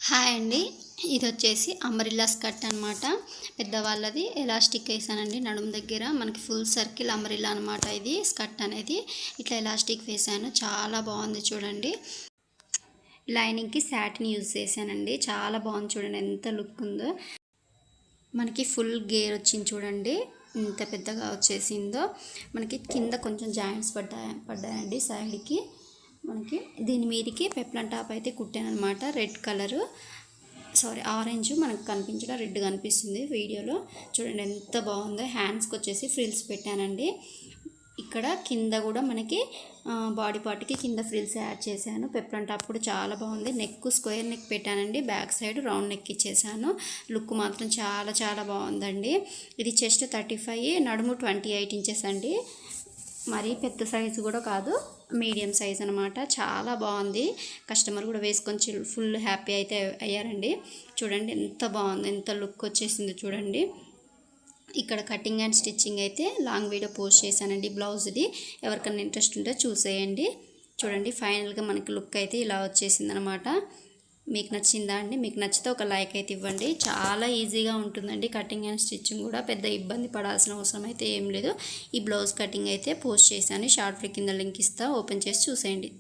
Hi అండి. ఇది వచ్చేసి అంబ్రెల్లా స్కర్ట్ అనమాట. పెద్దవాళ్ళది ఎలాస్టిక్ వేసానండి నడుము దగ్గర. మనకి ఫుల్ సర్కిల్ అంబ్రెల్లా అనమాట. ఇది స్కర్ట్ అనేది ఇట్లా ఎలాస్టిక్ వేసాను. చాలా బాగుంది చూడండి. లైనింగ్కి సాటిన్ యూజ్ చేశానండి. చాలా బాగుంది చూడండి, ఎంత లుక్ ఉందో. మనకి ఫుల్ గేర్ వచ్చింది చూడండి, ఇంత పెద్దగా వచ్చేసిందో. మనకి కింద కొంచెం జాయింట్స్ పడ్డాయండి సైడ్కి. మనకి దీని మీదకి పెప్లన్ టాప్ అయితే కుట్టాను అనమాట. రెడ్ కలరు, ఆరెంజ్ మనకు కనిపించడం, రెడ్ కనిపిస్తుంది వీడియోలో. చూడండి ఎంత బాగుందో. హ్యాండ్స్కి వచ్చేసి ఫ్రిల్స్ పెట్టానండి. ఇక్కడ కింద కూడా మనకి బాడీ పార్ట్కి కింద ఫ్రిల్స్ యాడ్ చేశాను. పెప్లన్ టాప్ కూడా చాలా బాగుంది. నెక్ స్క్వేర్ నెక్ పెట్టానండి, బ్యాక్ సైడ్ రౌండ్ నెక్ ఇచ్చేసాను. లుక్ మాత్రం చాలా చాలా బాగుందండి. ఇది చెస్ట్ 35, నడుము 28 ఇంచెస్ అండి. మరీ పెద్ద సైజు కూడా కాదు, మీడియం సైజ్ అనమాట. చాలా బాగుంది. కస్టమర్ కూడా వేసుకొని ఫుల్ హ్యాపీ అయితే అయ్యారండి. చూడండి ఎంత బాగుంది, ఎంత లుక్ వచ్చేసింది చూడండి. ఇక్కడ కటింగ్ అండ్ స్టిచ్చింగ్ అయితే లాంగ్ వీడియో పోస్ట్ చేశానండి బ్లౌజ్ది. ఎవరికైనా ఇంట్రెస్ట్ ఉంటే చూసేయండి. చూడండి ఫైనల్గా మనకి లుక్ అయితే ఇలా వచ్చేసింది అనమాట. మీకు నచ్చిందా అండి? మీకు నచ్చితే ఒక లైక్ అయితే ఇవ్వండి. చాలా ఈజీగా ఉంటుందండి కటింగ్ అండ్ స్టిచ్చింగ్ కూడా. పెద్ద ఇబ్బంది పడాల్సిన అవసరం అయితే ఏం లేదు. ఈ బ్లౌజ్ కటింగ్ అయితే పోస్ట్ చేశాను. షార్ట్ కింద లింక్ ఇస్తా, ఓపెన్ చేసి చూసేయండి.